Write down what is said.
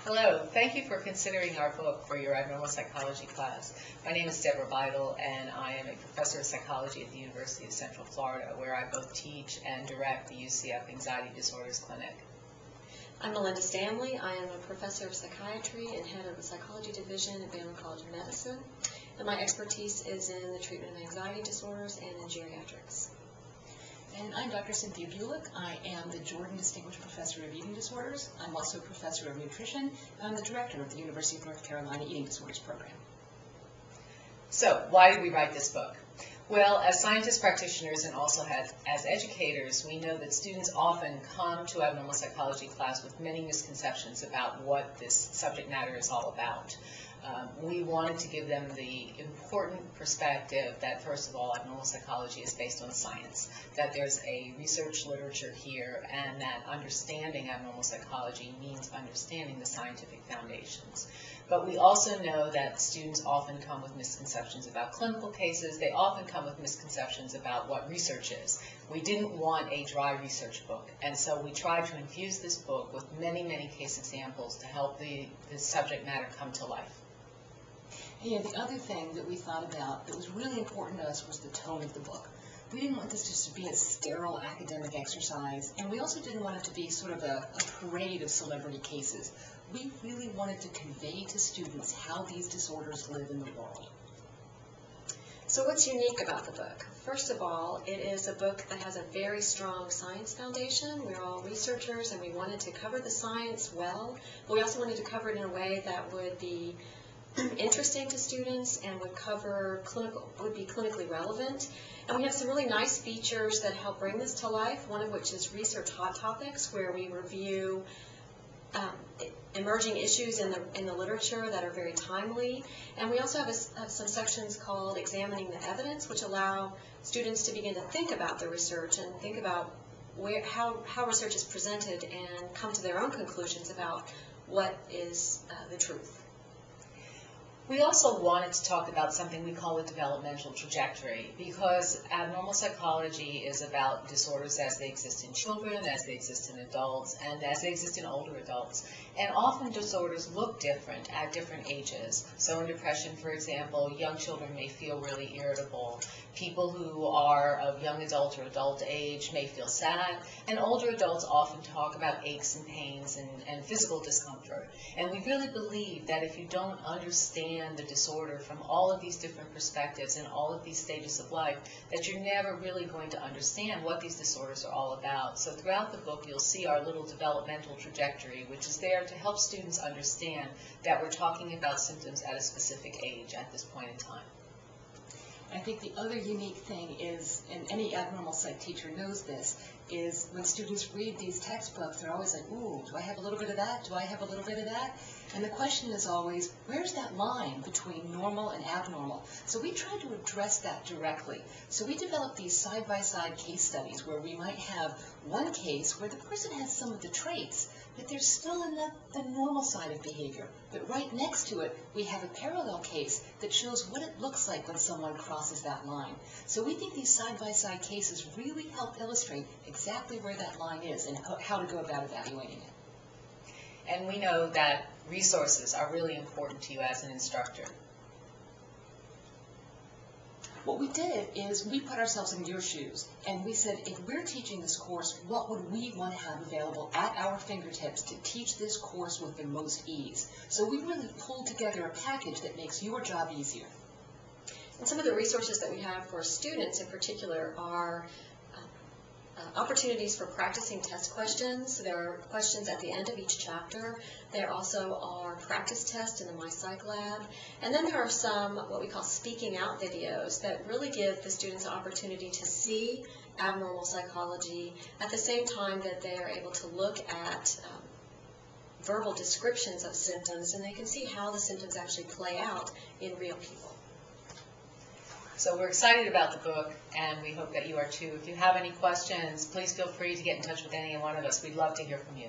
Hello, thank you for considering our book for your abnormal psychology class. My name is Deborah Beidel, and I am a professor of psychology at the University of Central Florida, where I both teach and direct the UCF Anxiety Disorders Clinic. I'm Melinda Stanley. I am a professor of psychiatry and head of the psychology division at Baylor College of Medicine, and my expertise is in the treatment of anxiety disorders and in geriatrics. And I'm Dr. Cynthia Bulik. I am the Jordan Distinguished Professor of Eating Disorders. I'm also a professor of nutrition. I'm the director of the University of North Carolina Eating Disorders Program. So, why did we write this book? Well, as scientists, practitioners, and also as educators, we know that students often come to abnormal psychology class with many misconceptions about what this subject matter is all about. We wanted to give them the important perspective that, first of all, abnormal psychology is based on science, that there's a research literature here, and that understanding abnormal psychology means understanding the scientific foundations. But we also know that students often come with misconceptions about clinical cases. They often come with misconceptions about what research is. We didn't want a dry research book, and so we tried to infuse this book with many, many case examples to help the subject matter come to life. Yeah, the other thing that we thought about that was really important to us was the tone of the book. We didn't want this just to be a sterile academic exercise, and we also didn't want it to be sort of a parade of celebrity cases. We really wanted to convey to students how these disorders live in the world. So what's unique about the book? First of all, it is a book that has a very strong science foundation. We're all researchers, and we wanted to cover the science well, but we also wanted to cover it in a way that would be interesting to students and would be clinically relevant. And we have some really nice features that help bring this to life, one of which is Research Hot Topics, where we review emerging issues in the literature that are very timely. And we also have some sections called Examining the Evidence, which allow students to begin to think about the research and think about how research is presented and come to their own conclusions about what is the truth. We also wanted to talk about something we call a developmental trajectory, because abnormal psychology is about disorders as they exist in children, as they exist in adults, and as they exist in older adults. And often disorders look different at different ages. So in depression, for example, young children may feel really irritable. People who are of young adult or adult age may feel sad, and older adults often talk about aches and pains and physical discomfort. And we really believe that if you don't understand the disorder from all of these different perspectives and all of these stages of life, that you're never really going to understand what these disorders are all about. So throughout the book, you'll see our little developmental trajectory, which is there to help students understand that we're talking about symptoms at a specific age at this point in time. I think the other unique thing is, and any abnormal psych teacher knows this, is when students read these textbooks, they're always like, ooh, do I have a little bit of that? Do I have a little bit of that? And the question is always, where's that line between normal and abnormal? So we try to address that directly. So we developed these side-by-side case studies where we might have one case where the person has some of the traits, but they're still in the normal side of behavior. But right next to it, we have a parallel case that shows what it looks like when someone crosses that line. So we think these side-by-side cases really help illustrate exactly where that line is and how to go about evaluating it. And we know that resources are really important to you as an instructor. What we did is we put ourselves in your shoes, and we said, if we're teaching this course, what would we want to have available at our fingertips to teach this course with the most ease? So we really pulled together a package that makes your job easier. And some of the resources that we have for students in particular are opportunities for practicing test questions. There are questions at the end of each chapter. There also are practice tests in the MyPsych lab. And then there are some what we call speaking out videos that really give the students an opportunity to see abnormal psychology at the same time that they are able to look at verbal descriptions of symptoms, and they can see how the symptoms actually play out in real people. So we're excited about the book, and we hope that you are too. If you have any questions, please feel free to get in touch with any one of us. We'd love to hear from you.